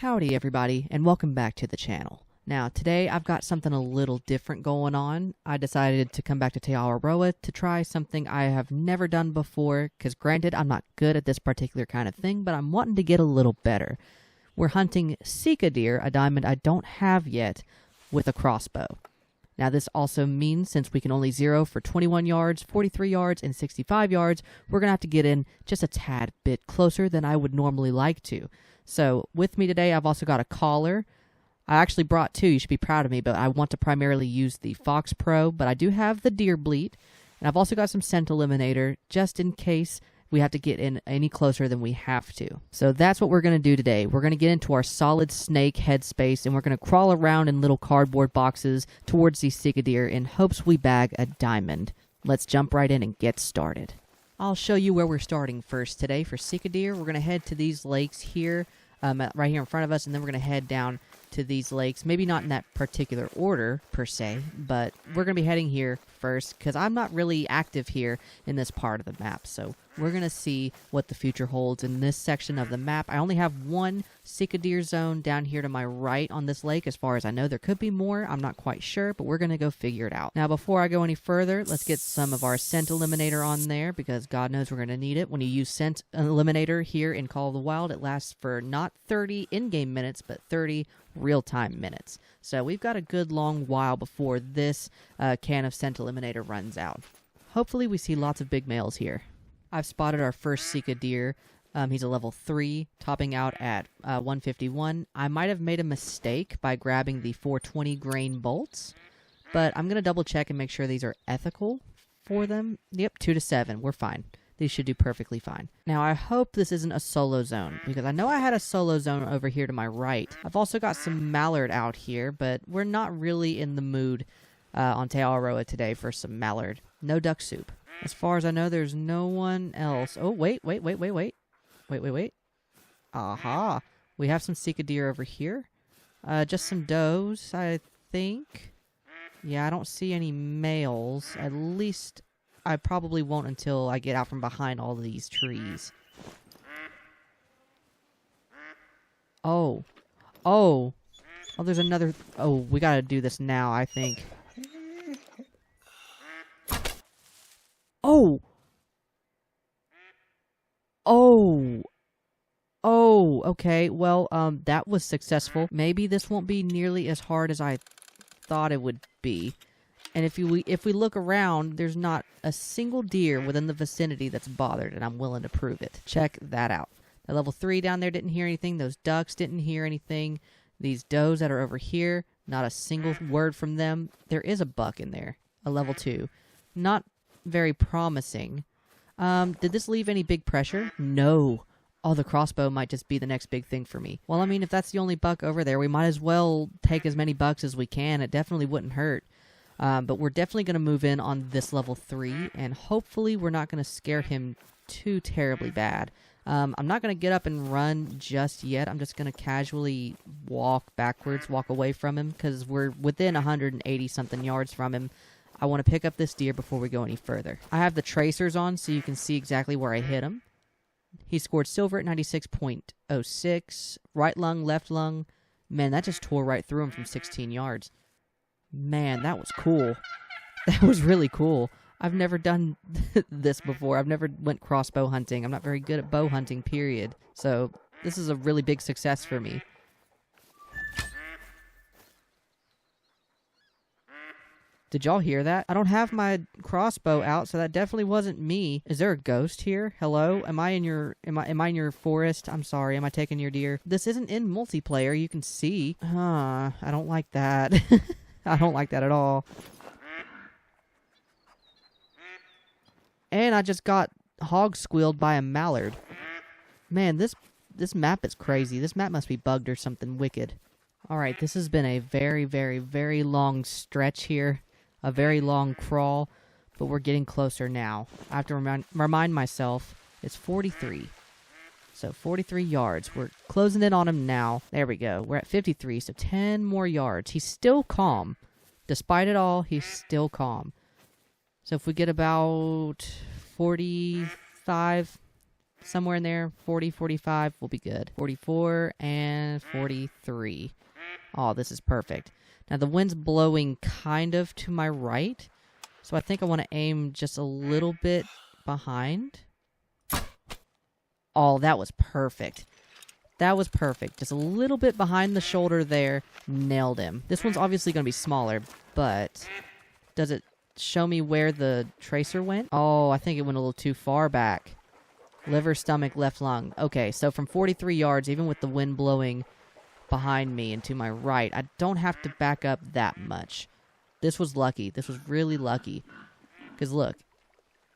Howdy everybody, and welcome back to the channel. Now today I've got something a little different going on. I decided to come back to theHunter to try something I have never done before, because granted I'm not good at this particular kind of thing, but I'm wanting to get a little better. We're hunting Sika deer, a diamond I don't have yet, with a crossbow. Now this also means since we can only zero for 21 yards, 43 yards, and 65 yards, we're going to have to get in just a tad bit closer than I would normally like to. So with me today, I've also got a collar. I actually brought two. You should be proud of me, but I want to primarily use the Fox Pro, but I do have the deer bleat. And I've also got some scent eliminator just in case we have to get in any closer than we have to. So that's what we're going to do today. We're going to get into our solid snake headspace, and we're going to crawl around in little cardboard boxes towards these Sika deer in hopes we bag a diamond. Let's jump right in and get started. I'll show you where we're starting first today for Sika deer. We're going to head to these lakes here, right here in front of us, and then we're going to head down to these lakes. Maybe not in that particular order, per se, but we're going to be heading here first, because I'm not really active here in this part of the map, so we're going to see what the future holds in this section of the map. I only have one Sika deer zone down here to my right on this lake. As far as I know, there could be more. I'm not quite sure, but we're going to go figure it out. Now, before I go any further, let's get some of our scent eliminator on there, because God knows we're going to need it. When you use scent eliminator here in Call of the Wild, it lasts for not 30 in-game minutes, but 30 real-time minutes. So we've got a good long while before this can of scent eliminator runs out. Hopefully we see lots of big males here. I've spotted our first Sika deer. He's a level 3, topping out at 151. I might have made a mistake by grabbing the 420 grain bolts, but I'm going to double check and make sure these are ethical for them. Yep, 2 to 7. We're fine. These should do perfectly fine. Now, I hope this isn't a solo zone, because I know I had a solo zone over here to my right. I've also got some mallard out here, but we're not really in the mood on theHunter today for some mallard. No duck soup. As far as I know, there's no one else. Oh, wait. Aha. We have some Sika deer over here. Just some does, I think. Yeah, I don't see any males. At least I probably won't until I get out from behind all of these trees. Oh, there's another... Oh, we gotta do this now, I think. Oh, okay. Well, that was successful. Maybe this won't be nearly as hard as I thought it would be. And if we look around, there's not a single deer within the vicinity that's bothered, and I'm willing to prove it. Check that out. The level 3 down there didn't hear anything. Those ducks didn't hear anything. These does that are over here, not a single word from them. There is a buck in there, a level 2. Not very promising. Did this leave any big pressure? No. Oh, the crossbow might just be the next big thing for me. Well, I mean, if that's the only buck over there, we might as well take as many bucks as we can. It definitely wouldn't hurt. But we're definitely going to move in on this level 3, and hopefully we're not going to scare him too terribly bad. I'm not going to get up and run just yet. I'm just going to casually walk backwards, walk away from him, because we're within 180-something yards from him. I want to pick up this deer before we go any further. I have the tracers on so you can see exactly where I hit him. He scored silver at 96.06. Right lung, left lung. Man, that just tore right through him from 16 yards. Man, that was cool. That was really cool. I've never done this before. I've never went crossbow hunting. I'm not very good at bow hunting, period. So this is a really big success for me. Did y'all hear that? I don't have my crossbow out, so that definitely wasn't me. Is there a ghost here? Hello? Am I in your forest? I'm sorry. Am I taking your deer? This isn't in multiplayer. You can see. I don't like that. I don't like that at all. And I just got hog squealed by a mallard. Man, this map is crazy. This map must be bugged or something wicked. Alright, this has been a very, very, very long stretch here. A very long crawl, but we're getting closer now. I have to remind myself, it's 43. So 43 yards. We're closing in on him now. There we go. We're at 53, so 10 more yards. He's still calm. Despite it all, he's still calm. So if we get about 45, somewhere in there. 40, 45 will be good. 44 and 43. Oh, this is perfect. Now, the wind's blowing kind of to my right, so I think I want to aim just a little bit behind. Oh, that was perfect. That was perfect. Just a little bit behind the shoulder there. Nailed him. This one's obviously going to be smaller, but does it show me where the tracer went? Oh, I think it went a little too far back. Liver, stomach, left lung. Okay, so from 43 yards, even with the wind blowing behind me and to my right, I don't have to back up that much. This was lucky. This was really lucky. Because look,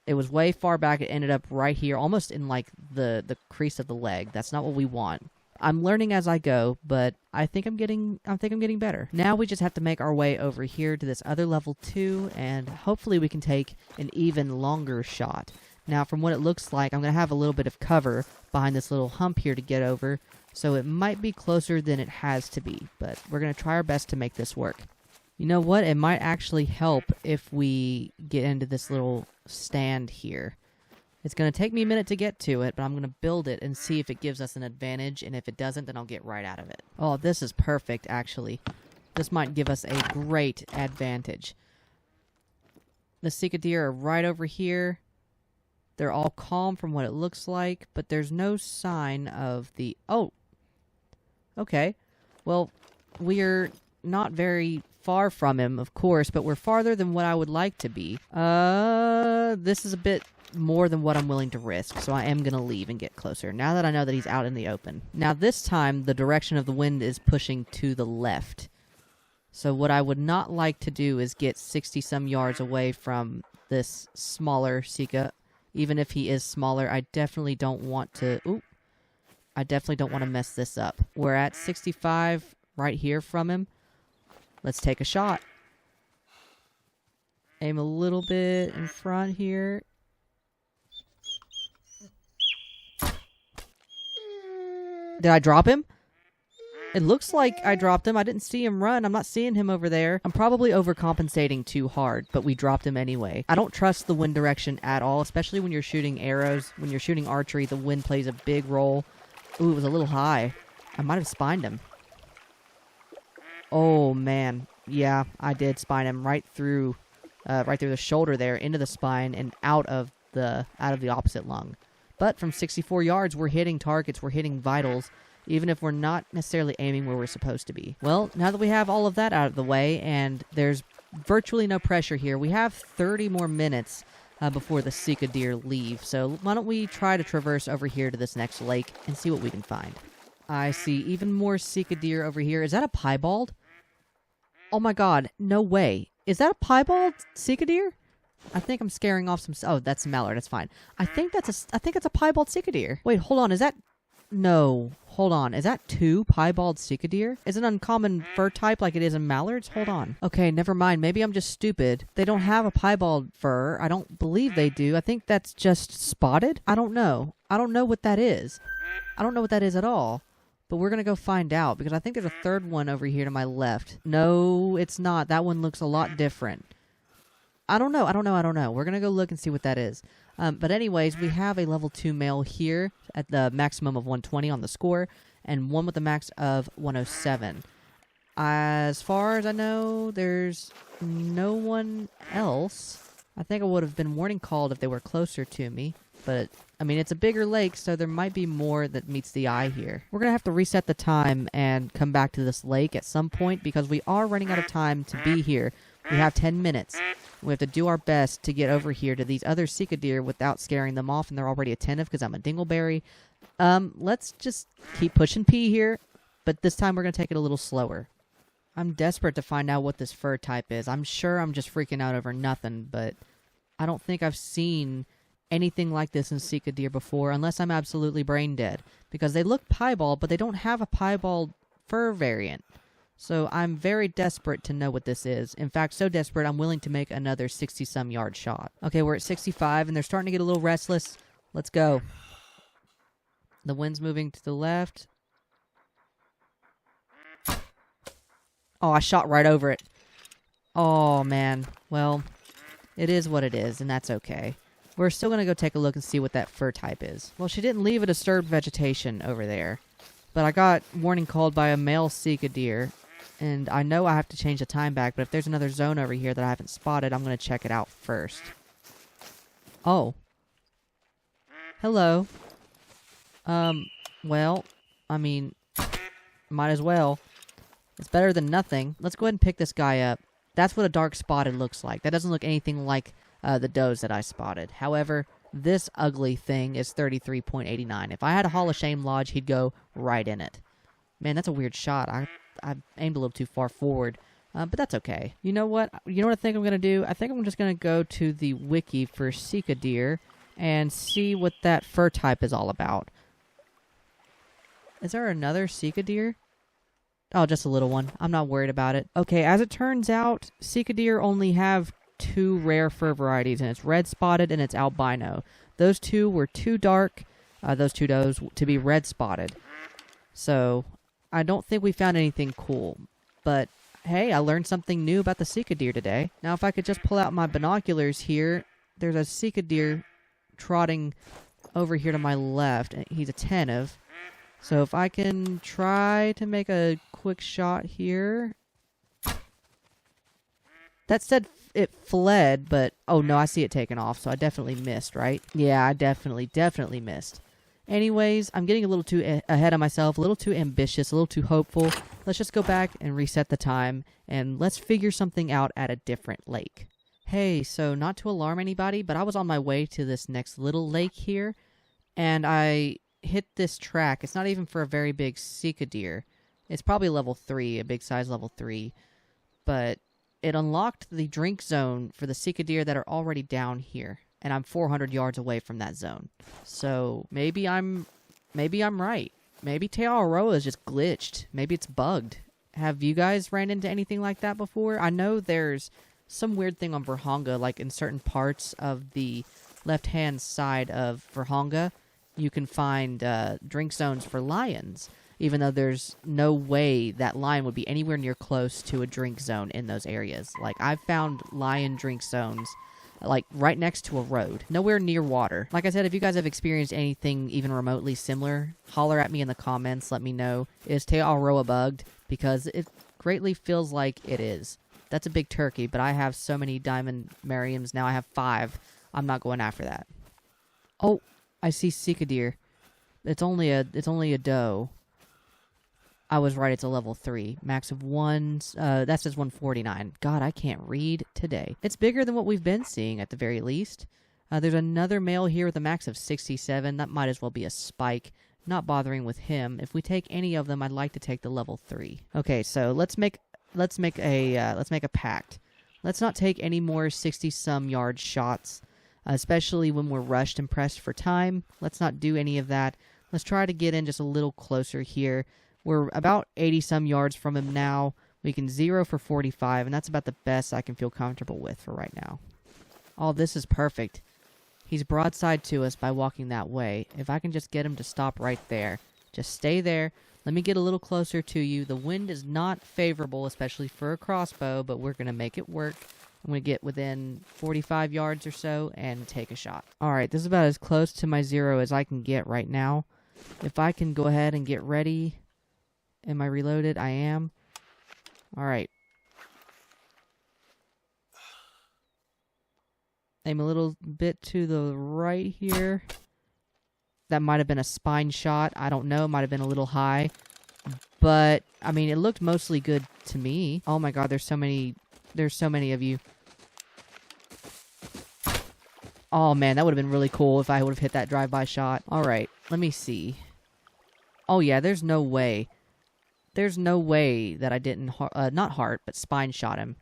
it was way far back. It ended up right here, almost in like the crease of the leg. That's not what we want. I'm learning as I go, but I think I'm getting better. Now we just have to make our way over here to this other level 2, and hopefully we can take an even longer shot. Now, from what it looks like, I'm going to have a little bit of cover behind this little hump here to get over, so it might be closer than it has to be, but we're going to try our best to make this work. You know what? It might actually help if we get into this little stand here. It's going to take me a minute to get to it, but I'm going to build it and see if it gives us an advantage, and if it doesn't, then I'll get right out of it. Oh, this is perfect, actually. This might give us a great advantage. The Sika deer are right over here. They're all calm from what it looks like, but there's no sign of the... Oh! Okay. Well, we're not very far from him, of course, but we're farther than what I would like to be. This is a bit more than what I'm willing to risk, so I am going to leave and get closer, now that I know that he's out in the open. Now, this time, the direction of the wind is pushing to the left. So what I would not like to do is get 60-some yards away from this smaller Sika. Even if he is smaller, I definitely don't want to... Ooh, I definitely don't want to mess this up. We're at 65 right here from him. Let's take a shot. Aim a little bit in front here. Did I drop him? It looks like I dropped him. I didn't see him run. I'm not seeing him over there. I'm probably overcompensating too hard, but we dropped him anyway. I don't trust the wind direction at all, especially when you're shooting arrows. When you're shooting archery, the wind plays a big role. Ooh, it was a little high. I might have spined him. Oh, man. Yeah, I did spine him right through the shoulder there, into the spine, and out of the opposite lung. But from 64 yards, we're hitting targets, we're hitting vitals, even if we're not necessarily aiming where we're supposed to be. Well, now that we have all of that out of the way, and there's virtually no pressure here, we have 30 more minutes before the Sika deer leave. So why don't we try to traverse over here to this next lake and see what we can find. I see even more Sika deer over here. Is that a piebald? Oh my god, no way. Is that a piebald Sika deer? I think I'm scaring off some... Oh, that's mallard. That's fine. I think it's a piebald Sika deer. Wait, hold on. Is that... No. Hold on. Is that 2 piebald Sika deer? Is it an uncommon fur type like it is in mallards? Hold on. Okay, never mind. Maybe I'm just stupid. They don't have a piebald fur. I don't believe they do. I think that's just spotted. I don't know. I don't know what that is. I don't know what that is at all. But we're going to go find out, because I think there's a third one over here to my left. No, it's not. That one looks a lot different. I don't know. We're going to go look and see what that is. But anyways, we have a level 2 male here at the maximum of 120 on the score, and one with a max of 107. As far as I know, there's no one else. I think I would have been warning called if they were closer to me. But, I mean, it's a bigger lake, so there might be more that meets the eye here. We're going to have to reset the time and come back to this lake at some point, because we are running out of time to be here. We have 10 minutes. We have to do our best to get over here to these other Sika deer without scaring them off, and they're already attentive because I'm a dingleberry. Let's just keep pushing P here, but this time we're going to take it a little slower. I'm desperate to find out what this fur type is. I'm sure I'm just freaking out over nothing, but I don't think I've seen anything like this in Sika deer before, unless I'm absolutely brain dead, because they look piebald, but they don't have a piebald fur variant. So I'm very desperate to know what this is. In fact, so desperate, I'm willing to make another 60-some yard shot. Okay, we're at 65, and they're starting to get a little restless. Let's go. The wind's moving to the left. Oh, I shot right over it. Oh, man. Well, it is what it is, and that's okay. We're still going to go take a look and see what that fur type is. Well, she didn't leave a disturbed vegetation over there. But I got warning called by a male Sika deer. And I know I have to change the time back, but if there's another zone over here that I haven't spotted, I'm going to check it out first. Oh. Hello. Well, I mean, might as well. It's better than nothing. Let's go ahead and pick this guy up. That's what a dark spotted looks like. That doesn't look anything like the does that I spotted. However, this ugly thing is 33.89. If I had a Hall of Shame Lodge, he'd go right in it. Man, that's a weird shot. I aimed a little too far forward, but that's okay. You know what? You know what I think I'm going to do? I think I'm just going to go to the wiki for Sika deer and see what that fur type is all about. Is there another Sika deer? Oh, just a little one. I'm not worried about it. Okay, as it turns out, Sika deer only have 2 rare fur varieties, and it's red spotted and it's albino. Those 2 were too dark, those 2 does, to be red spotted. So I don't think we found anything cool. But hey, I learned something new about the Sika deer today. Now if I could just pull out my binoculars here, there's a Sika deer trotting over here to my left. He's attentive. So if I can try to make a quick shot here. That said it fled, but oh no, I see it taken off, so I definitely missed, right? Yeah, I definitely missed. Anyways, I'm getting a little too ahead of myself, a little too ambitious, a little too hopeful. Let's just go back and reset the time, and let's figure something out at a different lake. Hey, so not to alarm anybody, but I was on my way to this next little lake here, and I hit this track. It's not even for a very big Sika deer. It's probably level 3, a big size level 3, but it unlocked the drink zone for the Sika deer that are already down here, and I'm 400 yards away from that zone. So maybe I'm right. Maybe Te'awaroa is just glitched. Maybe it's bugged. Have you guys ran into anything like that before? I know there's some weird thing on Virhonga, like in certain parts of the left-hand side of Virhonga, you can find drink zones for lions, even though there's no way that lion would be anywhere near close to a drink zone in those areas. Like, I've found lion drink zones, like, right next to a road, nowhere near water. Like I said, if you guys have experienced anything even remotely similar, holler at me in the comments, let me know. Is Te'awaroa bugged? Because it greatly feels like it is. That's a big turkey, but I have so many diamond Merriams now. I have 5. I'm not going after that. Oh, I see Sika deer. It's only a doe. I was right, it's a level 3. Max of 1, that says 149. God, I can't read today. It's bigger than what we've been seeing at the very least. There's another male here with a max of 67. That might as well be a spike. Not bothering with him. If we take any of them, I'd like to take the level 3. Okay, so let's make a pact. Let's not take any more 60-some yard shots, especially when we're rushed and pressed for time. Let's not do any of that. Let's try to get in just a little closer here. We're about 80-some yards from him now. We can 0 for 45, and that's about the best I can feel comfortable with for right now. Oh, this is perfect. He's broadside to us by walking that way. If I can just get him to stop right there. Just stay there. Let me get a little closer to you. The wind is not favorable, especially for a crossbow, but we're going to make it work. I'm going to get within 45 yards or so and take a shot. Alright, this is about as close to my 0 as I can get right now. If I can go ahead and get ready. Am I reloaded? I am. Alright. Aim a little bit to the right here. That might have been a spine shot. I don't know. Might have been a little high. But, I mean, it looked mostly good to me. Oh my god, there's so many of you. Oh man, that would have been really cool if I would have hit that drive-by shot. Alright, let me see. Oh yeah, there's no way. There's no way that I didn't, not heart, but spine shot him.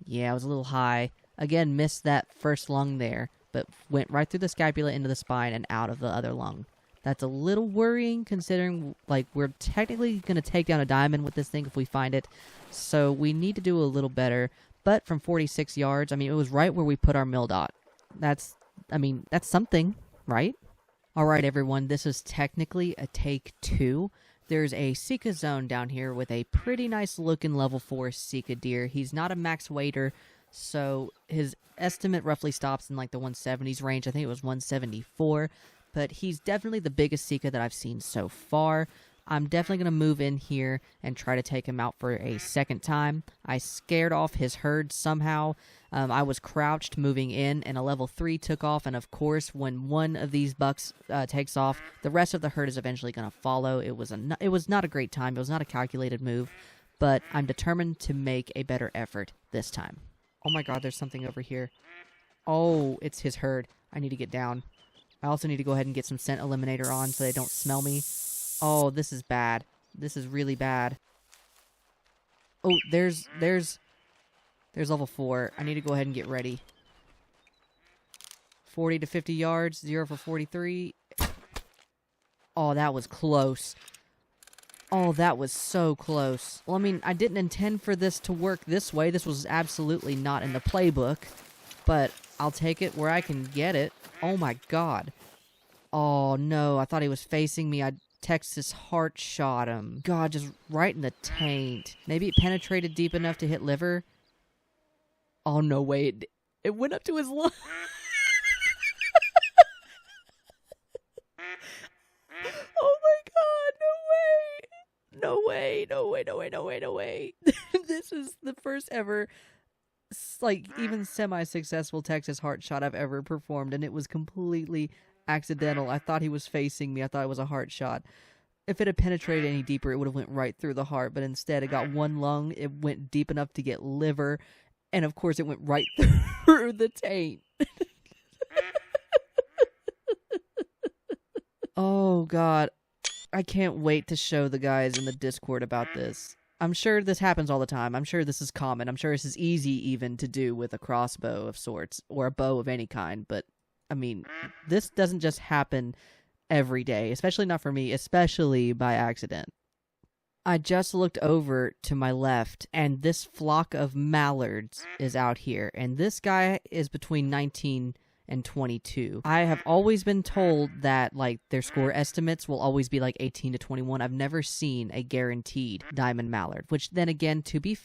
Yeah, I was a little high. Again, missed that first lung there, but went right through the scapula into the spine and out of the other lung. That's a little worrying considering, like, we're technically going to take down a diamond with this thing if we find it. So we need to do a little better. But from 46 yards, I mean, it was right where we put our mill dot. That's something, right? Alright, everyone, this is technically a take 2. There's a Sika zone down here with a pretty nice looking level 4 Sika deer. He's not a max waiter, So his estimate roughly stops in like the 170s range. I think it was 174, but he's definitely the biggest Sika that I've seen so far. I'm definitely going to move in here and try to take him out for a second time. I scared off his herd somehow. I was crouched moving in, and a level 3 took off, and of course, when one of these bucks takes off, the rest of the herd is eventually going to follow. It was not a great time. It was not a calculated move, but I'm determined to make a better effort this time. Oh my god, there's something over here. Oh, it's his herd. I need to get down. I also need to go ahead and get some scent eliminator on so they don't smell me. Oh, this is bad. This is really bad. Oh, there's level 4. I need to go ahead and get ready. 40 to 50 yards, 0 for 43. Oh, that was close. Oh, that was so close. Well, I mean, I didn't intend for this to work this way. This was absolutely not in the playbook. But I'll take it where I can get it. Oh my god. Oh no, I thought he was facing me. I Texas heart shot him. God, just right in the taint. Maybe it penetrated deep enough to hit liver. Oh no, wait. It went up to his lung. Oh my god, no way. No way. This is the first ever, like, even semi-successful Texas heart shot I've ever performed, and it was completely accidental. I thought he was facing me. I thought it was a heart shot. If it had penetrated any deeper, it would have went right through the heart, but instead it got one lung, it went deep enough to get liver, and of course it went right through the taint. Oh god. I can't wait to show the guys in the Discord about this. I'm sure this happens all the time. I'm sure this is common. I'm sure this is easy even to do with a crossbow of sorts, or a bow of any kind, but I mean, this doesn't just happen every day, especially not for me, especially by accident. I just looked over to my left, and this flock of mallards is out here, and this guy is between 19 and 22. I have always been told that, like, their score estimates will always be like 18 to 21. I've never seen a guaranteed diamond mallard, which then again, to be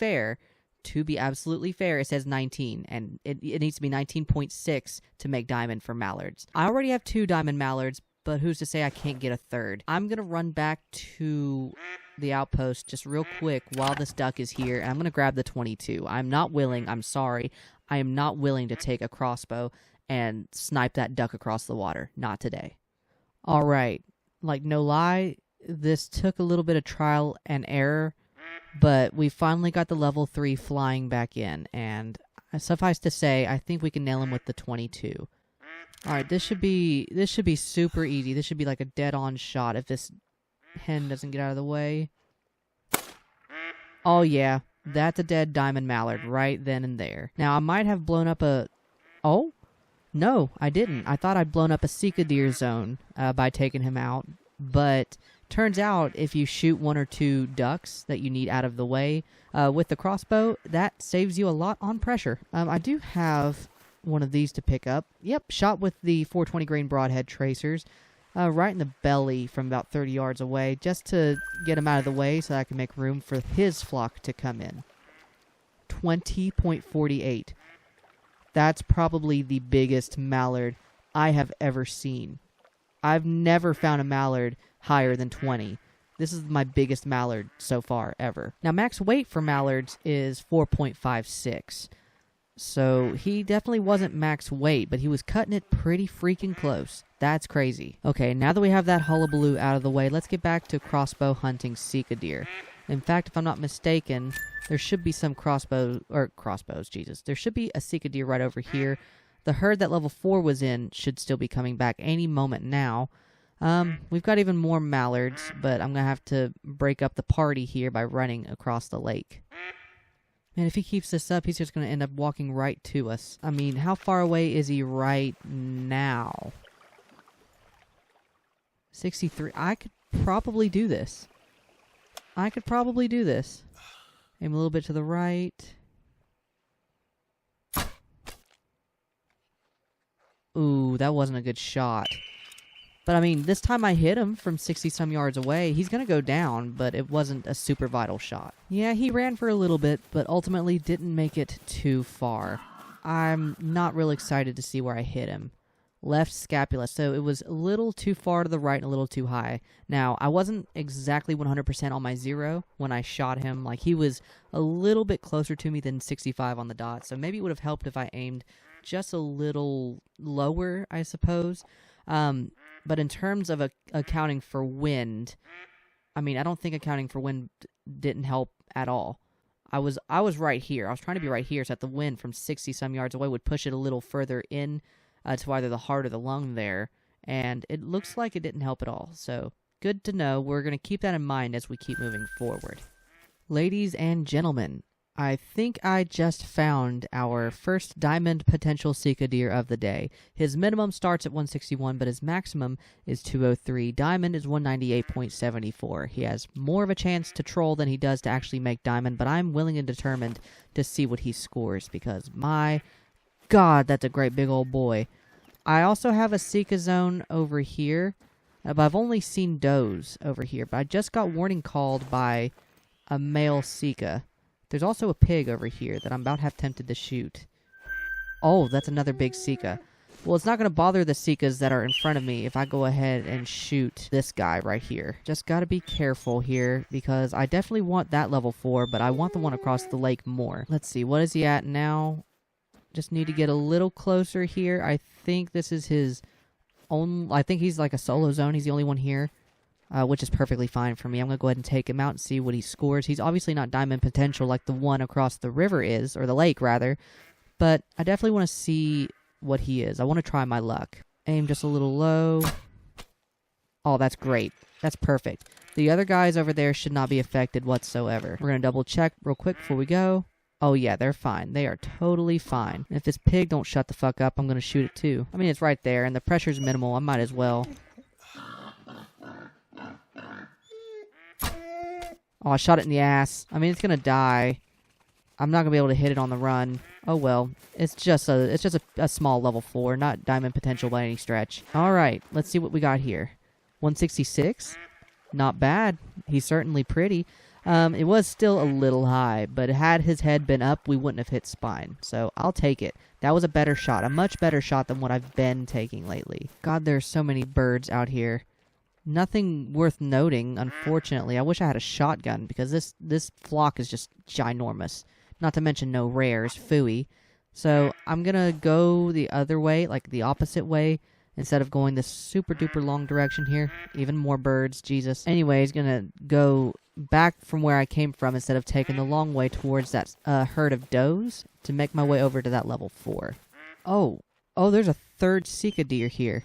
absolutely fair, it says 19, and it needs to be 19.6 to make diamond for mallards. I already have 2 diamond mallards, but who's to say I can't get a third? I'm going to run back to the outpost just real quick while this duck is here, and I'm going to grab the 22. I'm not willing, I'm sorry, I am not willing to take a crossbow and snipe that duck across the water. Not today. Alright, like, no lie, this took a little bit of trial and error, but we finally got the level 3 flying back in, and suffice to say, I think we can nail him with the 22. Alright, this should be super easy. This should be like a dead-on shot if this hen doesn't get out of the way. Oh yeah, that's a dead diamond mallard right then and there. Now, I might have blown up a... Oh? No, I didn't. I thought I'd blown up a Sika deer zone by taking him out, but turns out if you shoot 1 or 2 ducks that you need out of the way with the crossbow, that saves you a lot on pressure. I do have one of these to pick up. Yep, shot with the 420 grain broadhead tracers right in the belly from about 30 yards away, just to get him out of the way so that I can make room for his flock to come in. 20.48. That's probably the biggest mallard I have ever seen. I've never found a mallard higher than 20. This is my biggest mallard so far ever. Now, max weight for mallards is 4.56. So he definitely wasn't max weight, but he was cutting it pretty freaking close. That's crazy. Okay, now that we have that hullabaloo out of the way, let's get back to crossbow hunting Sika deer. In fact, if I'm not mistaken, there should be some crossbows, Jesus. There should be a Sika deer right over here. The herd that level 4 was in should still be coming back any moment now. We've got even more mallards, but I'm going to have to break up the party here by running across the lake. Man, if he keeps this up, he's just going to end up walking right to us. I mean, how far away is he right now? 63. I could probably do this. Aim a little bit to the right. Ooh, that wasn't a good shot. But, I mean, this time I hit him from 60-some yards away. He's going to go down, but it wasn't a super vital shot. Yeah, he ran for a little bit, but ultimately didn't make it too far. I'm not real excited to see where I hit him. Left scapula, so it was a little too far to the right and a little too high. Now, I wasn't exactly 100% on my 0 when I shot him. Like, he was a little bit closer to me than 65 on the dot, so maybe it would have helped if I aimed just a little lower, I suppose. But in terms of accounting for wind, I mean, I don't think accounting for wind didn't help at all. I was right here. I was trying to be right here so that the wind from 60-some yards away would push it a little further in to either the heart or the lung there, and it looks like it didn't help at all. So, good to know. We're going to keep that in mind as we keep moving forward. Ladies and gentlemen, I think I just found our first diamond potential Sika deer of the day. His minimum starts at 161, but his maximum is 203. Diamond is 198.74. He has more of a chance to troll than he does to actually make diamond, but I'm willing and determined to see what he scores because my God, that's a great big old boy. I also have a Sika zone over here, but I've only seen does over here, but I just got warning called by a male Sika. There's also a pig over here that I'm about half tempted to shoot. Oh, that's another big Sika. Well, it's not going to bother the Sikas that are in front of me if I go ahead and shoot this guy right here. Just got to be careful here because I definitely want that level 4, but I want the one across the lake more. Let's see, what is he at now? Just need to get a little closer here. I think this is his own... I think he's like a solo zone. He's the only one here. Which is perfectly fine for me. I'm going to go ahead and take him out and see what he scores. He's obviously not diamond potential like the one across the river is, or the lake, rather. But I definitely want to see what he is. I want to try my luck. Aim just a little low. Oh, that's great. That's perfect. The other guys over there should not be affected whatsoever. We're going to double check real quick before we go. Oh, yeah, they're fine. They are totally fine. And if this pig don't shut the fuck up, I'm going to shoot it too. I mean, it's right there, and the pressure's minimal. I might as well. Oh, I shot it in the ass. I mean, it's going to die. I'm not going to be able to hit it on the run. Oh, well. It's just a small level 4, not diamond potential by any stretch. All right, let's see what we got here. 166? Not bad. He's certainly pretty. It was still a little high, but had his head been up, we wouldn't have hit spine. So I'll take it. That was a better shot, a much better shot than what I've been taking lately. God, there's so many birds out here. Nothing worth noting, unfortunately. I wish I had a shotgun, because this flock is just ginormous. Not to mention no rares, phooey. So I'm gonna go the other way, like the opposite way, instead of going this super duper long direction here. Even more birds, Jesus. Anyways, gonna go back from where I came from instead of taking the long way towards that herd of does to make my way over to that level 4. Oh, there's a third Sika deer here.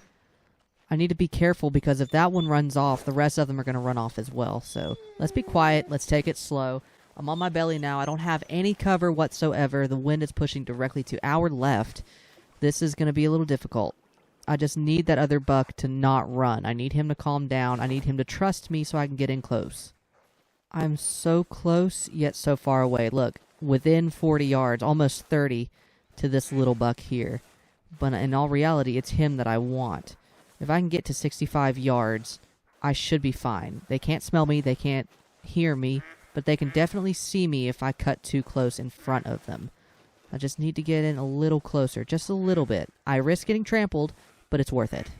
I need to be careful because if that one runs off, the rest of them are going to run off as well. So let's be quiet. Let's take it slow. I'm on my belly now. I don't have any cover whatsoever. The wind is pushing directly to our left. This is going to be a little difficult. I just need that other buck to not run. I need him to calm down. I need him to trust me so I can get in close. I'm so close, yet so far away. Look, within 40 yards, almost 30 to this little buck here. But in all reality, it's him that I want. If I can get to 65 yards, I should be fine. They can't smell me, they can't hear me, but they can definitely see me if I cut too close in front of them. I just need to get in a little closer, just a little bit. I risk getting trampled, but it's worth it.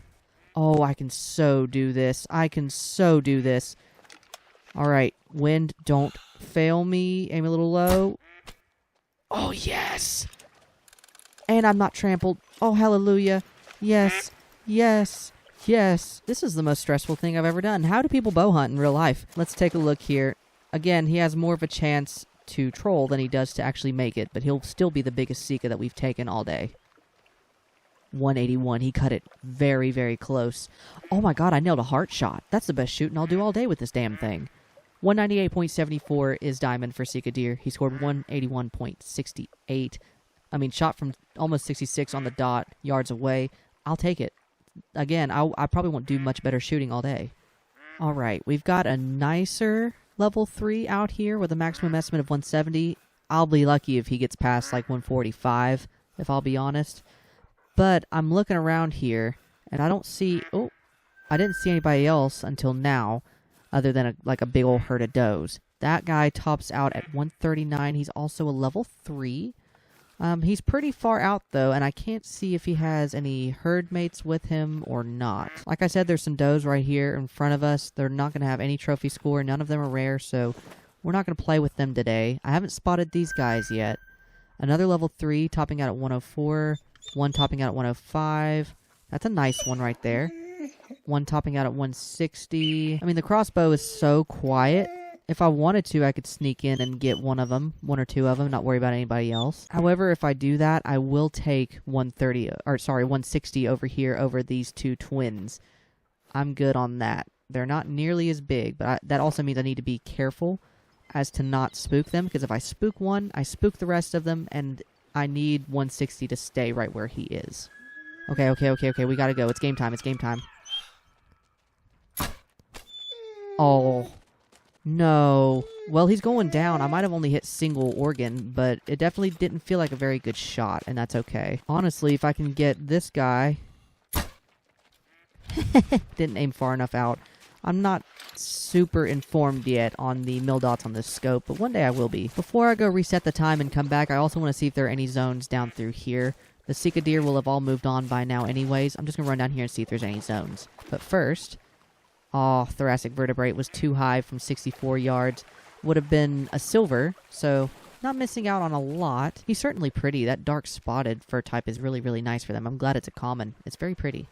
Oh, I can so do this. I can so do this. Alright, wind, don't fail me. Aim a little low. Oh, yes! And I'm not trampled. Oh, hallelujah. Yes, yes, yes. This is the most stressful thing I've ever done. How do people bow hunt in real life? Let's take a look here. Again, he has more of a chance to troll than he does to actually make it, but he'll still be the biggest Sika that we've taken all day. 181. He cut it very, very close. Oh my god, I nailed a heart shot. That's the best shooting I'll do all day with this damn thing. 198.74 is diamond for Sika deer. He scored 181.68. I mean, shot from almost 66 on the dot, yards away. I'll take it. Again, I probably won't do much better shooting all day. Alright, we've got a nicer level 3 out here with a maximum estimate of 170. I'll be lucky if he gets past like 145, if I'll be honest. But I'm looking around here, and I don't see... Oh, I didn't see anybody else until now, other than like a big old herd of does. That guy tops out at 139. He's also a level 3. He's pretty far out, though, and I can't see if he has any herd mates with him or not. Like I said, there's some does right here in front of us. They're not going to have any trophy score. None of them are rare, so we're not going to play with them today. I haven't spotted these guys yet. Another level 3 topping out at 104. One topping out at 105. That's a nice one right there. One topping out at 160. I mean, the crossbow is so quiet. If I wanted to, I could sneak in and get one or two of them, not worry about anybody else. However, if I do that, I will take 160 over here over these two twins. I'm good on that. They're not nearly as big, but that also means I need to be careful as to not spook them, because if I spook one, I spook the rest of them, and I need 160 to stay right where he is. Okay, we gotta go. It's game time, Oh... No. Well, he's going down. I might have only hit single organ, but it definitely didn't feel like a very good shot, and that's okay. Honestly, if I can get this guy... Didn't aim far enough out. I'm not super informed yet on the mil dots on this scope, but one day I will be. Before I go reset the time and come back, I also want to see if there are any zones down through here. The Sika deer will have all moved on by now anyways. I'm just going to run down here and see if there's any zones. But first... Oh, thoracic vertebrate was too high from 64 yards. Would have been a silver, so not missing out on a lot. He's certainly pretty. That dark spotted fur type is really, really nice for them. I'm glad it's a common. It's very pretty.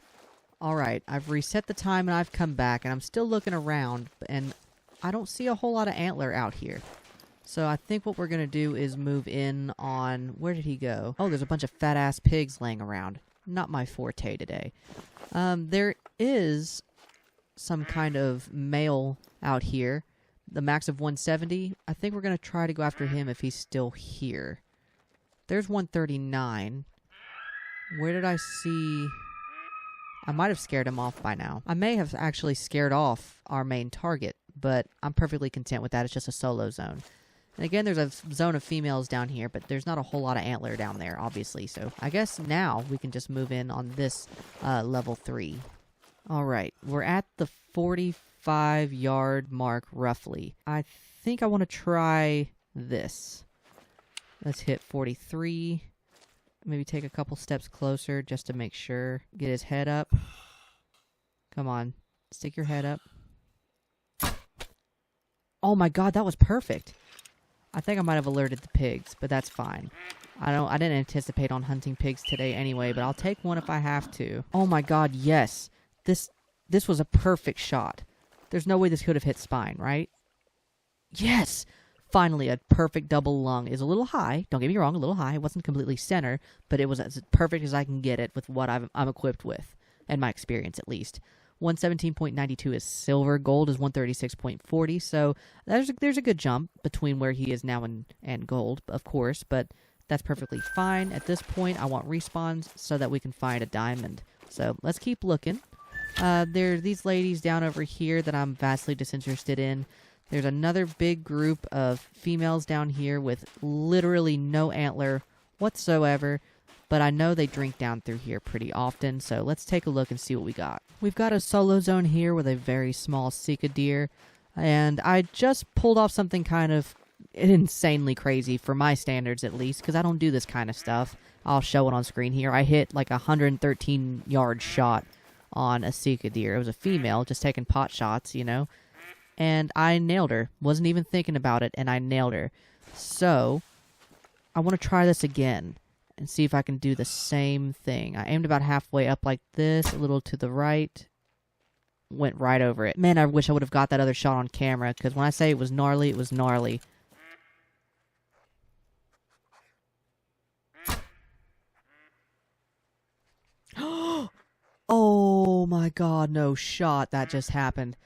Alright, I've reset the time and I've come back, and I'm still looking around, and I don't see a whole lot of antler out here. So I think what we're going to do is move in on... Where did he go? Oh, there's a bunch of fat-ass pigs laying around. Not my forte today. There is... some kind of male out here. The max of 170. I think we're going to try to go after him if he's still here. There's 139. Where did I see... I might have scared him off by now. I may have actually scared off our main target, but I'm perfectly content with that. It's just a solo zone. And again, there's a zone of females down here, but there's not a whole lot of antler down there, obviously. So I guess now we can just move in on this level 3. Alright, we're at the 45-yard mark, roughly. I think I want to try this. Let's hit 43. Maybe take a couple steps closer just to make sure. Get his head up. Come on, stick your head up. Oh my god, that was perfect! I think I might have alerted the pigs, but that's fine. I didn't anticipate on hunting pigs today anyway, but I'll take one if I have to. Oh my god, yes! This was a perfect shot. There's no way this could have hit spine, right? Yes! Finally, a perfect double lung. Is a little high. Don't get me wrong, a little high. It wasn't completely center, but it was as perfect as I can get it with what I'm equipped with, and my experience at least. 117.92 is silver. Gold is 136.40, so there's a good jump between where he is now and gold, of course, but that's perfectly fine. At this point, I want respawns so that we can find a diamond. So let's keep looking. There are these ladies down over here that I'm vastly disinterested in. There's another big group of females down here with literally no antler whatsoever, but I know they drink down through here pretty often, so let's take a look and see what we got. We've got a solo zone here with a very small Sika deer, and I just pulled off something kind of insanely crazy, for my standards at least, because I don't do this kind of stuff. I'll show it on screen here. I hit like a 113-yard shot on a Sika deer. It was a female, just taking pot shots, you know, and I nailed her. Wasn't even thinking about it, and I nailed her. So, I want to try this again and see if I can do the same thing. I aimed about halfway up like this, a little to the right, went right over it. Man, I wish I would have got that other shot on camera, because when I say it was gnarly, it was gnarly. Oh my god, no shot. That just happened.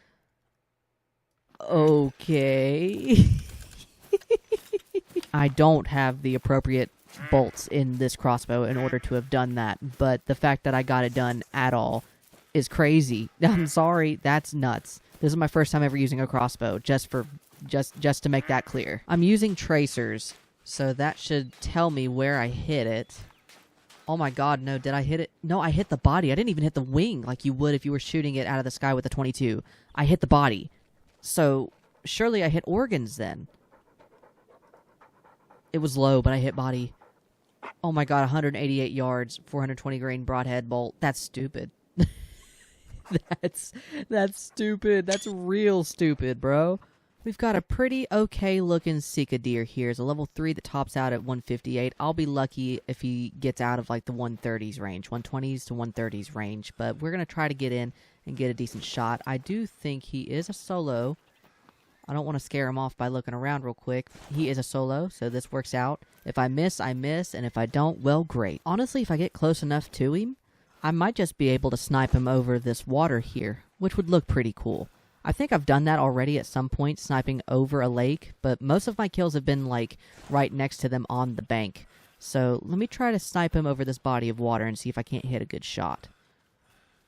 Okay. I don't have the appropriate bolts in this crossbow in order to have done that, but the fact that I got it done at all is crazy. I'm sorry, that's nuts. This is my first time ever using a crossbow, just to make that clear. I'm using tracers, so that should tell me where I hit it. Oh my god, no, did I hit it? No, I hit the body. I didn't even hit the wing like you would if you were shooting it out of the sky with a 22. I hit the body. So, surely I hit organs then. It was low, but I hit body. Oh my god, 188 yards, 420 grain broadhead bolt. That's stupid. That's stupid. That's real stupid, bro. We've got a pretty okay looking Sika deer here. It's a level 3 that tops out at 158. I'll be lucky if he gets out of like the 130s range, 120s to 130s range. But we're going to try to get in and get a decent shot. I do think he is a solo. I don't want to scare him off by looking around real quick. He is a solo, so this works out. If I miss, I miss. And if I don't, well, great. Honestly, if I get close enough to him, I might just be able to snipe him over this water here, which would look pretty cool. I think I've done that already at some point, sniping over a lake, but most of my kills have been, like, right next to them on the bank. So let me try to snipe him over this body of water and see if I can't hit a good shot.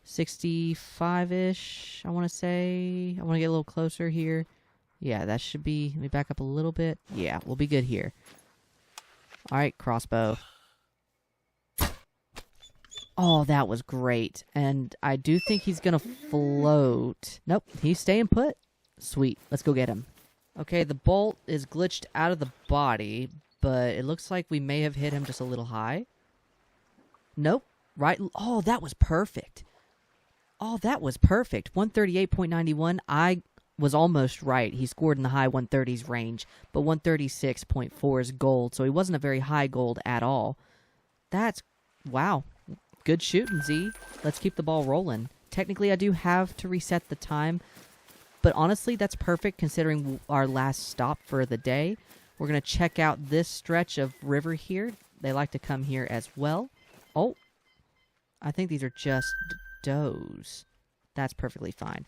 65-ish, I want to say. I want to get a little closer here. Yeah, that should be... Let me back up a little bit. Yeah, we'll be good here. Alright, crossbow. Oh, that was great. And I do think he's going to float. Nope, he's staying put. Sweet, let's go get him. Okay, the bolt is glitched out of the body, but it looks like we may have hit him just a little high. Nope, right. Oh, that was perfect. Oh, that was perfect. 138.91. I was almost right. He scored in the high 130s range, but 136.4 is gold, so he wasn't a very high gold at all. That's... wow. Good shooting, Z. Let's keep the ball rolling. Technically, I do have to reset the time, but honestly, that's perfect considering our last stop for the day. We're going to check out this stretch of river here. They like to come here as well. Oh, I think these are just does. That's perfectly fine.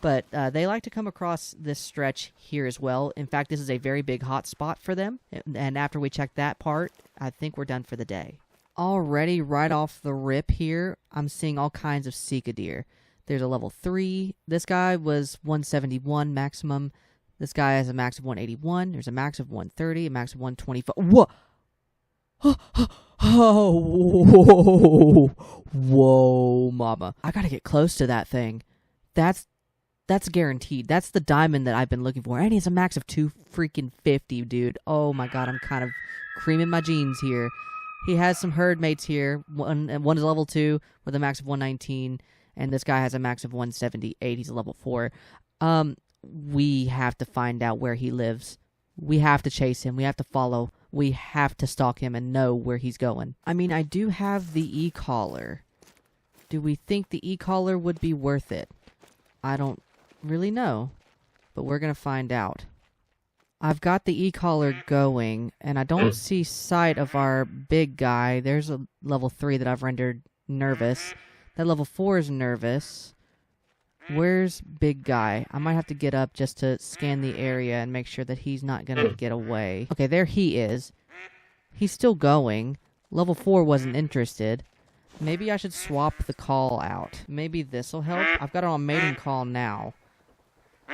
But they like to come across this stretch here as well. In fact, this is a very big hot spot for them. And after we check that part, I think we're done for the day. Already, right off the rip here, I'm seeing all kinds of Sika deer. There's a level 3. This guy was 171 maximum. This guy has a max of 181. There's a max of 130, a max of 125. Whoa! Oh, whoa, mama. I gotta get close to that thing. That's guaranteed. That's the diamond that I've been looking for. And he has a max of 250, dude. Oh my god, I'm kind of creaming my jeans here. He has some herd mates here. One is level 2 with a max of 119, and this guy has a max of 178. He's a level 4. We have to find out where he lives. We have to chase him. We have to follow. We have to stalk him and know where he's going. I mean, I do have the e-collar. Do we think the e-collar would be worth it? I don't really know, but we're going to find out. I've got the e-collar going, and I don't see sight of our big guy. There's a level 3 that I've rendered nervous. That level 4 is nervous. Where's big guy? I might have to get up just to scan the area and make sure that he's not going to get away. Okay, there he is. He's still going. Level 4 wasn't interested. Maybe I should swap the call out. Maybe this'll help. I've got it on mating call now.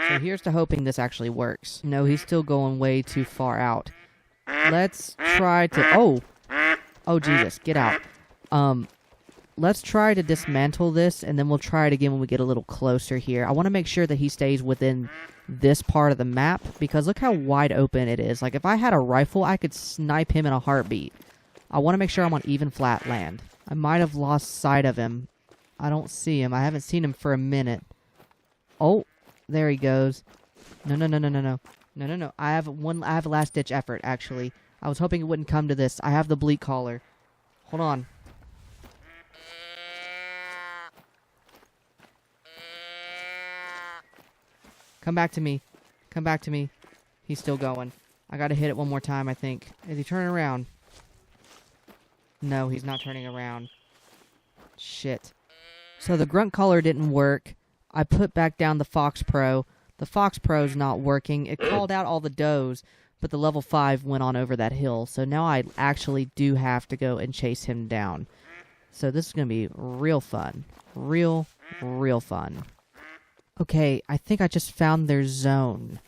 So here's to hoping this actually works. No, he's still going way too far out. Let's try to... Oh, Jesus, get out. Let's try to dismantle this, and then we'll try it again when we get a little closer here. I want to make sure that he stays within this part of the map, because look how wide open it is. Like, if I had a rifle, I could snipe him in a heartbeat. I want to make sure I'm on even flat land. I might have lost sight of him. I don't see him. I haven't seen him for a minute. Oh, there he goes. No. No. I have a last-ditch effort, actually. I was hoping it wouldn't come to this. I have the bleak collar. Hold on. Come back to me. Come back to me. He's still going. I gotta hit it one more time, I think. Is he turning around? No, he's not turning around. Shit. So the grunt collar didn't work. I put back down the Fox Pro. The Fox Pro's not working. It called out all the does, but the level 5 went on over that hill. So now I actually do have to go and chase him down. So this is going to be real fun. Real fun. Okay, I think I just found their zone.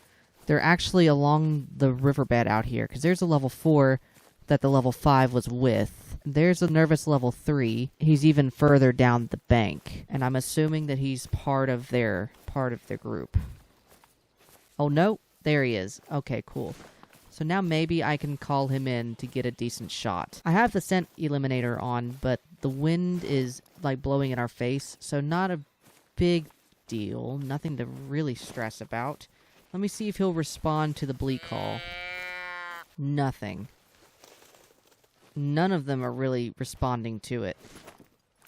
They're actually along the riverbed out here, because there's a level 4 that the level 5 was with. There's a nervous level 3. He's even further down the bank, and I'm assuming that he's part of their group. Oh no, there he is. Okay, cool. So now maybe I can call him in to get a decent shot. I have the scent eliminator on, but the wind is like blowing in our face, so not a big deal. Nothing to really stress about. Let me see if he'll respond to the bleat call. Nothing. None of them are really responding to it.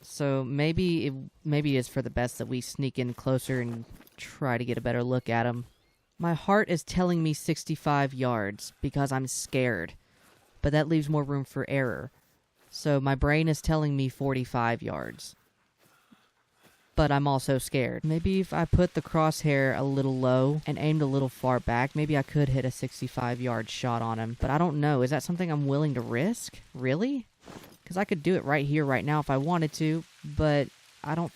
So maybe it is for the best that we sneak in closer and try to get a better look at him. My heart is telling me 65 yards because I'm scared, but that leaves more room for error. So my brain is telling me 45 yards. But I'm also scared. Maybe if I put the crosshair a little low and aimed a little far back, maybe I could hit a 65-yard shot on him. But I don't know. Is that something I'm willing to risk? Really? Because I could do it right here, right now if I wanted to, but I don't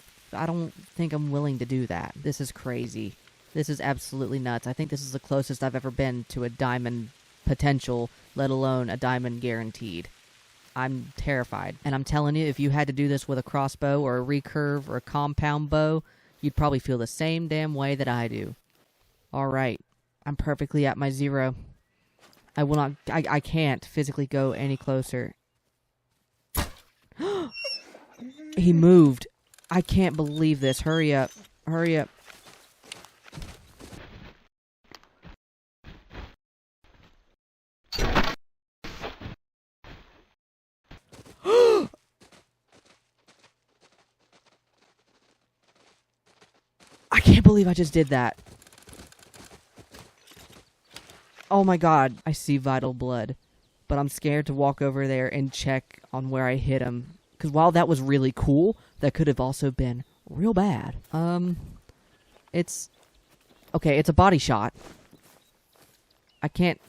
think I'm willing to do that. This is crazy. This is absolutely nuts. I think this is the closest I've ever been to a diamond potential, let alone a diamond guaranteed. I'm terrified. And I'm telling you, if you had to do this with a crossbow or a recurve or a compound bow, you'd probably feel the same damn way that I do. Alright. I'm perfectly at my 0. I will not... I can't physically go any closer. He moved. I can't believe this. Hurry up. Hurry up. I can't believe I just did that. Oh my god, I see vital blood. But I'm scared to walk over there and check on where I hit him. Because while that was really cool, that could have also been real bad. It's... Okay, it's a body shot. I can't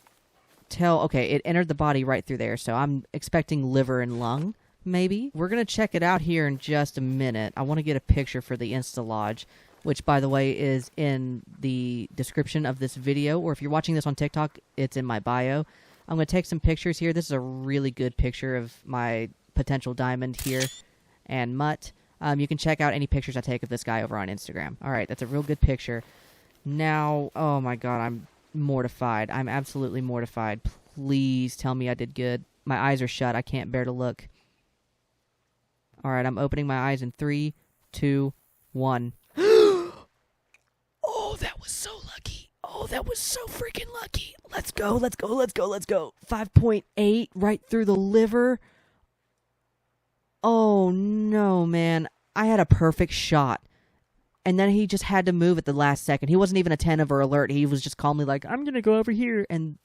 tell... Okay, it entered the body right through there, so I'm expecting liver and lung, maybe? We're gonna check it out here in just a minute. I want to get a picture for the Insta-Lodge, which, by the way, is in the description of this video, or if you're watching this on TikTok, it's in my bio. I'm going to take some pictures here. This is a really good picture of my potential diamond here and mutt. You can check out any pictures I take of this guy over on Instagram. Alright, that's a real good picture. Now, oh my god, I'm mortified. I'm absolutely mortified. Please tell me I did good. My eyes are shut. I can't bear to look. Alright, I'm opening my eyes in 3, 2, 1. Oh, that was so lucky. Oh, that was so freaking lucky. Let's go, let's go, let's go, let's go. 5.8 right through the liver. Oh, no, man. I had a perfect shot. And then he just had to move at the last second. He wasn't even attentive or alert. He was just calmly like, I'm going to go over here. And,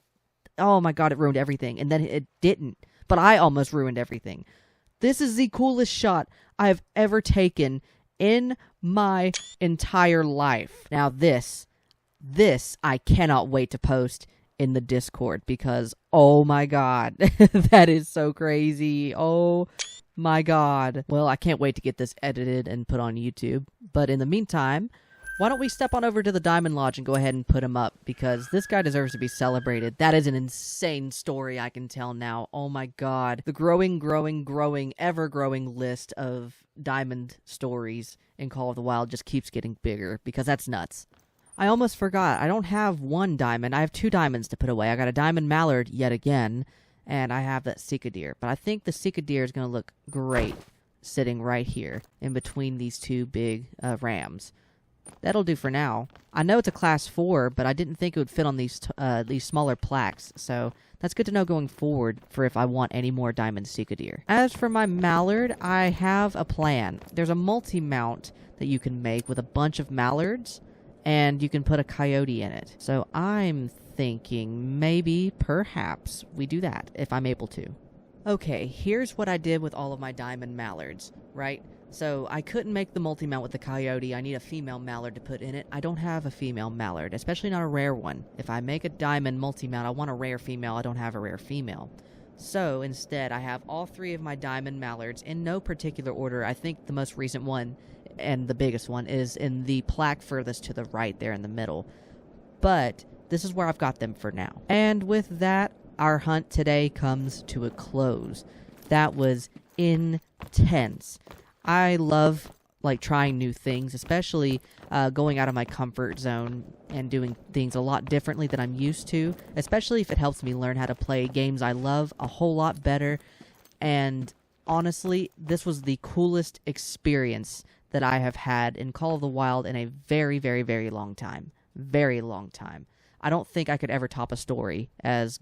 oh my god, it ruined everything. And then it didn't. But I almost ruined everything. This is the coolest shot I've ever taken in my entire life. Now this I cannot wait to post in the Discord because, oh my god, that is so crazy. Oh my god. Well, I can't wait to get this edited and put on YouTube. But in the meantime, why don't we step on over to the Diamond Lodge and go ahead and put him up, because this guy deserves to be celebrated. That is an insane story I can tell now. Oh my god. The growing, ever-growing list of diamond stories in Call of the Wild just keeps getting bigger, because that's nuts. I almost forgot. I don't have one diamond. I have 2 diamonds to put away. I got a diamond mallard yet again, and I have that Sika deer. But I think the Sika deer is going to look great sitting right here in between these 2 big rams. That'll do for now. I know it's a class 4, but I didn't think it would fit on these smaller plaques, so that's good to know going forward for if I want any more diamond Sika deer. As for my mallard, I have a plan. There's a multi-mount that you can make with a bunch of mallards, and you can put a coyote in it. So I'm thinking maybe, perhaps, we do that, if I'm able to. Okay, here's what I did with all of my diamond mallards, right? So I couldn't make the multi-mount with the coyote. I need a female mallard to put in it. I don't have a female mallard, especially not a rare one. If I make a diamond multi-mount, I want a rare female. I don't have a rare female. So instead, I have all 3 of my diamond mallards in no particular order. I think the most recent one and the biggest one is in the plaque furthest to the right there in the middle. But this is where I've got them for now. And with that, our hunt today comes to a close. That was intense. I love trying new things, especially going out of my comfort zone and doing things a lot differently than I'm used to, especially if it helps me learn how to play games I love a whole lot better. And honestly, this was the coolest experience that I have had in Call of the Wild in a very, very, very long time. Very long time. I don't think I could ever top a story as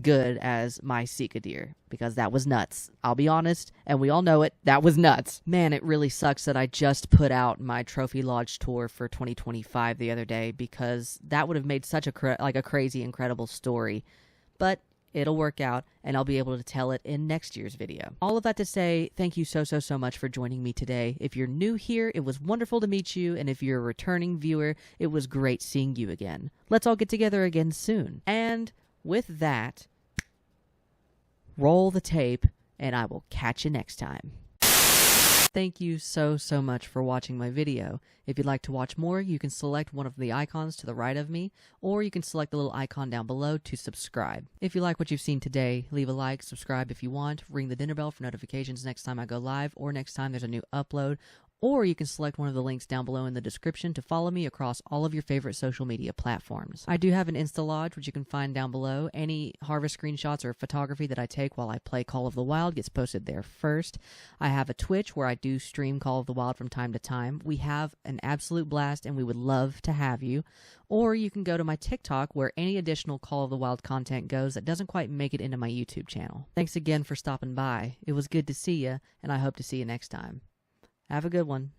good as my Sika deer, because that was nuts. I'll be honest, and we all know it, that was nuts. Man, it really sucks that I just put out my Trophy Lodge tour for 2025 the other day, because that would have made such a crazy, incredible story. But it'll work out, and I'll be able to tell it in next year's video. All of that to say, thank you so much for joining me today. If you're new here, it was wonderful to meet you, and if you're a returning viewer, it was great seeing you again. Let's all get together again soon. And with that, roll the tape, and I will catch you next time. Thank you so much for watching my video. If you'd like to watch more, you can select one of the icons to the right of me, or you can select the little icon down below to subscribe. If you like what you've seen today, leave a like, subscribe if you want, ring the dinner bell for notifications next time I go live, or next time there's a new upload, or you can select one of the links down below in the description to follow me across all of your favorite social media platforms. I do have an Insta Lodge, which you can find down below. Any harvest screenshots or photography that I take while I play Call of the Wild gets posted there first. I have a Twitch where I do stream Call of the Wild from time to time. We have an absolute blast, and we would love to have you. Or you can go to my TikTok, where any additional Call of the Wild content goes that doesn't quite make it into my YouTube channel. Thanks again for stopping by. It was good to see you, and I hope to see you next time. Have a good one.